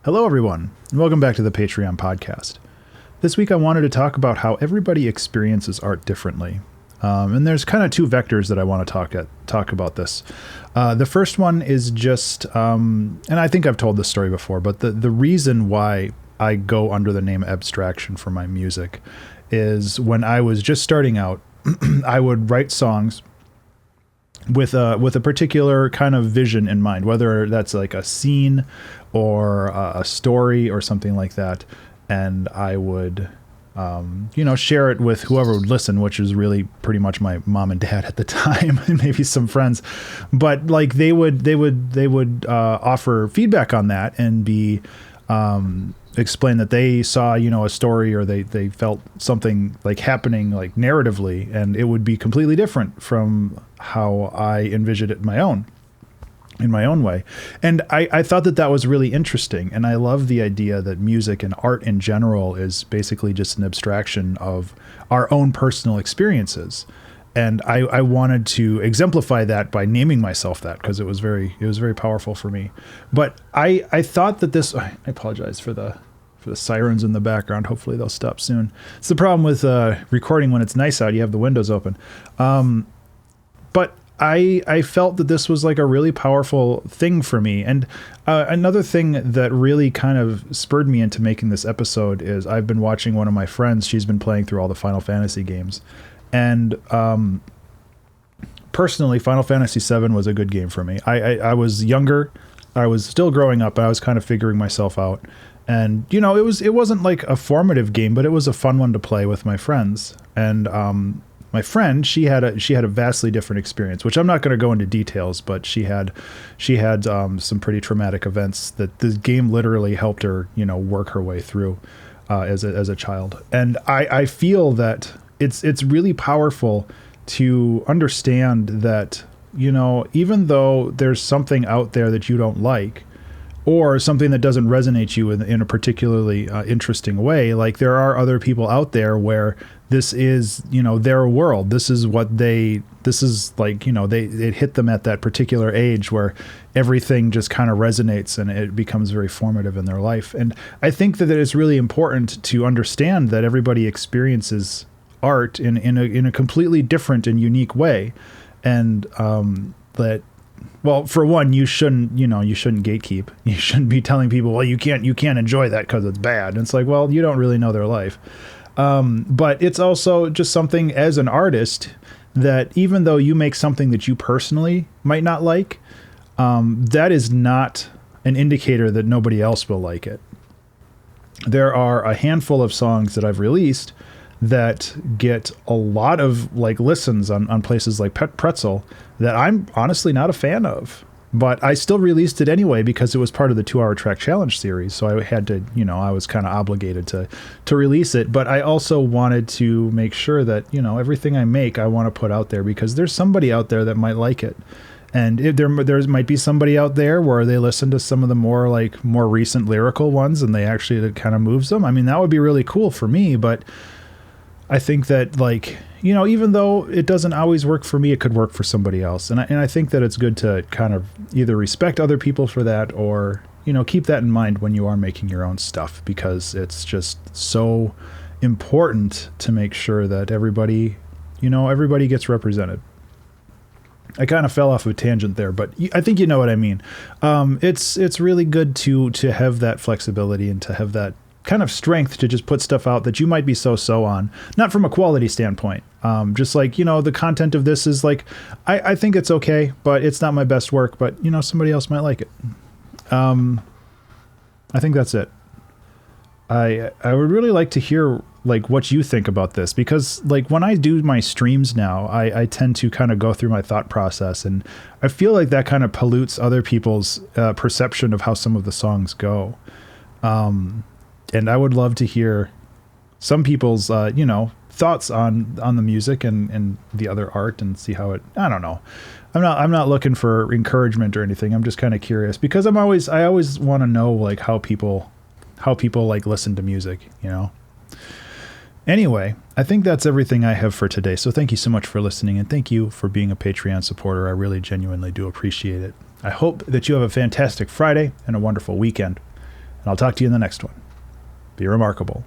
Hello, everyone, and welcome back to the Patreon podcast. This week I wanted to talk about how everybody experiences art differently. And there's kind of two vectors that I want to talk about this. The first one is just, and I think I've told this story before, but the reason why I go under the name Abstraction for my music is when I was just starting out, I would write songs with a particular kind of vision in mind, whether that's like a scene or a story or something like that. And I would, share it with whoever would listen, which was really pretty much my mom and dad at the time, and maybe some friends. But like they would offer feedback on that and be explain that they saw, a story, or they felt something like happening like narratively, and it would be completely different from how I envisioned it in my own way. And I thought that was really interesting. And I love the idea that music and art in general is basically just an abstraction of our own personal experiences. And I wanted to exemplify that by naming myself that, because it was very powerful for me. But I thought that this, I apologize for the sirens in the background. Hopefully they'll stop soon. It's the problem with recording when it's nice out. You have the windows open. But I felt that this was like a really powerful thing for me. And another thing that really kind of spurred me into making this episode is I've been watching one of my friends. She's been playing through all the Final Fantasy games. And personally, Final Fantasy VII was a good game for me. I was younger. I was still growing up, and I was kind of figuring myself out. And, it wasn't like a formative game, but it was a fun one to play with my friends. And my friend, she had a vastly different experience, which I'm not going to go into details, but she had some pretty traumatic events that the game literally helped her, work her way through as a child. And I feel that it's really powerful to understand that, even though there's something out there that you don't like, or something that doesn't resonate you in a particularly interesting way, like there are other people out there where this is, their world. This is like, it hit them at that particular age where everything just kind of resonates and it becomes very formative in their life. And I think that it's really important to understand that everybody experiences art in a completely different and unique way. And that, well, for one, you shouldn't gatekeep. You shouldn't be telling people, well, you can't enjoy that because it's bad. And it's like, well, you don't really know their life. But it's also just something as an artist that even though you make something that you personally might not like, that is not an indicator that nobody else will like it. There are a handful of songs that I've released that get a lot of like listens on places like Pretzel that I'm honestly not a fan of, but I still released it anyway because it was part of the 2-hour track challenge series. So I had to, I was kind of obligated to release it, but I also wanted to make sure that, everything I make, I want to put out there because there's somebody out there that might like it. And there might be somebody out there where they listen to some of the more recent lyrical ones and they actually, it kind of moves them. I mean, that would be really cool for me, but I think that even though it doesn't always work for me, it could work for somebody else. And I think that it's good to kind of either respect other people for that or, keep that in mind when you are making your own stuff, because it's just so important to make sure that everybody gets represented. I kind of fell off a tangent there, but I think you know what I mean. It's really good to have that flexibility and to have that kind of strength to just put stuff out that you might be so on, not from a quality standpoint. Just like, the content of this is like, I think it's okay, but it's not my best work, but somebody else might like it. I think that's it. I would really like to hear like what you think about this, because like when I do my streams now, I tend to kind of go through my thought process, and I feel like that kind of pollutes other people's perception of how some of the songs go. And I would love to hear some people's, thoughts on the music and the other art and see how it, I don't know. I'm not looking for encouragement or anything. I'm just kind of curious because I always want to know like how people like listen to music, Anyway, I think that's everything I have for today. So thank you so much for listening, and thank you for being a Patreon supporter. I really genuinely do appreciate it. I hope that you have a fantastic Friday and a wonderful weekend. And I'll talk to you in the next one. Be remarkable.